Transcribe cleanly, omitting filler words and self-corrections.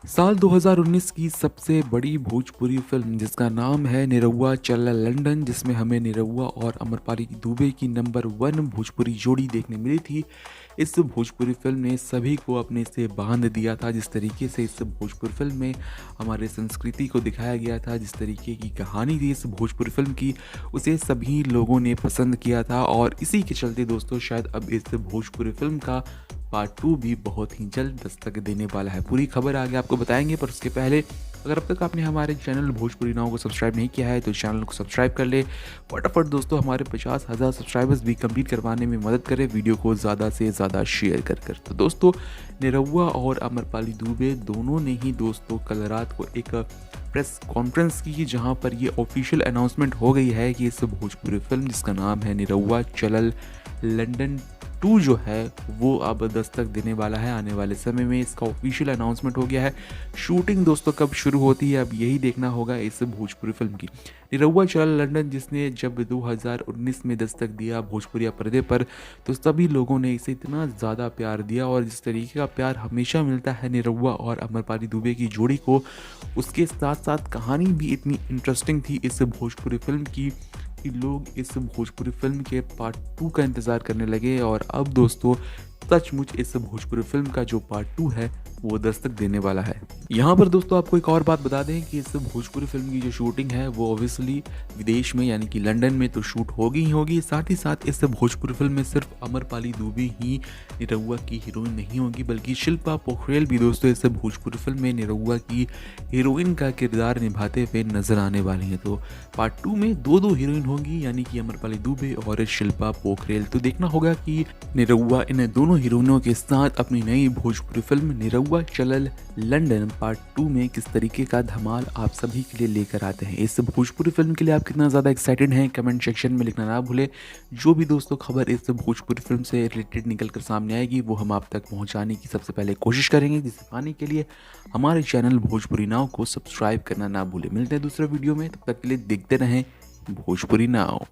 साल 2019 की सबसे बड़ी भोजपुरी फिल्म जिसका नाम है निरहुआ चल लंदन, जिसमें हमें निरहुआ और अमरपाली दुबे की नंबर 1 भोजपुरी जोड़ी देखने मिली थी। इस भोजपुरी फिल्म ने सभी को अपने से बांध दिया था। जिस तरीके से इस भोजपुरी फिल्म में हमारे संस्कृति को दिखाया गया था, जिस तरीके की कहानी थी इस भोजपुरी फिल्म की, उसे सभी लोगों ने पसंद किया था। और इसी के चलते दोस्तों शायद अब इस भोजपुरी फिल्म का पार्ट 2 भी बहुत ही जल्द दस्तक देने वाला है। पूरी खबर आगे आपको बताएंगे, पर उसके पहले अगर अब तक आपने हमारे चैनल भोजपुरी नाव को सब्सक्राइब नहीं किया है तो चैनल को सब्सक्राइब कर ले। फटाफट दोस्तों हमारे 50,000 सब्सक्राइबर्स भी कंप्लीट करवाने में मदद करें, वीडियो को ज़्यादा से ज़्यादा शेयर कर। तो दोस्तों निरहुआ और अमरपाली दुबे दोनों ने ही दोस्तों कल रात को एक प्रेस कॉन्फ्रेंस की, जहां पर ये ऑफिशियल अनाउंसमेंट हो गई है कि इस भोजपुरी फिल्म जिसका नाम है निरहुआ चलल लंदन 2 जो है वो अब दस्तक देने वाला है आने वाले समय में। इसका ऑफिशियल अनाउंसमेंट हो गया है। शूटिंग दोस्तों कब शुरू होती है अब यही देखना होगा इस भोजपुरी फिल्म की। निरहुआ चलल लंदन जिसने जब 2019 में दस्तक दिया भोजपुरिया पर्दे पर, तो सभी लोगों ने इसे इतना ज़्यादा प्यार दिया, और जिस तरीके का प्यार हमेशा मिलता है निरहुआ और अमरपाली दुबे की जोड़ी को, उसके साथ साथ कहानी भी इतनी इंटरेस्टिंग थी इस भोजपुरी फिल्म की कि लोग इस भोजपुरी फिल्म के पार्ट 2 का इंतज़ार करने लगे। और अब दोस्तों सचमुच इस भोजपुरी फिल्म का जो पार्ट 2 है वो दस्तक देने वाला है। यहाँ पर दोस्तों आपको एक और बात बता दें कि इस भोजपुरी फिल्म की जो शूटिंग है वो ऑब्वियसली विदेश में यानी कि लंदन में तो शूट होगी ही होगी। साथ ही साथ इस भोजपुरी फिल्म में सिर्फ अमरपाली दुबे ही निरहुआ की हीरोइन नहीं होगी, बल्कि शिल्पा पोखरेल भी दोस्तों इस भोजपुरी फिल्म में निरहुआ की हीरोइन का किरदार निभाते हुए नजर आने वाली हैं। तो पार्ट 2 में दो हीरोइन होंगी, यानी कि अमरपाली दुबे और शिल्पा पोखरेल। तो देखना होगा कि निरहुआ इन दोनों हीरोइनों के साथ अपनी नई भोजपुरी फिल्म निरहुआ चलल लंदन पार्ट 2 में किस तरीके का धमाल आप सभी के लिए लेकर आते हैं। इस भोजपुरी फिल्म के लिए आप कितना ज़्यादा एक्साइटेड हैं कमेंट सेक्शन में लिखना ना भूलें। जो भी दोस्तों खबर इस भोजपुरी फिल्म से रिलेटेड निकल कर सामने आएगी वो हम आप तक पहुंचाने की सबसे पहले कोशिश करेंगे, जिसे पाने के लिए हमारे चैनल भोजपुरी नाव को सब्सक्राइब करना ना भूलें। मिलते हैं दूसरे वीडियो में, तब तक के लिए देखते रहें भोजपुरी नाव।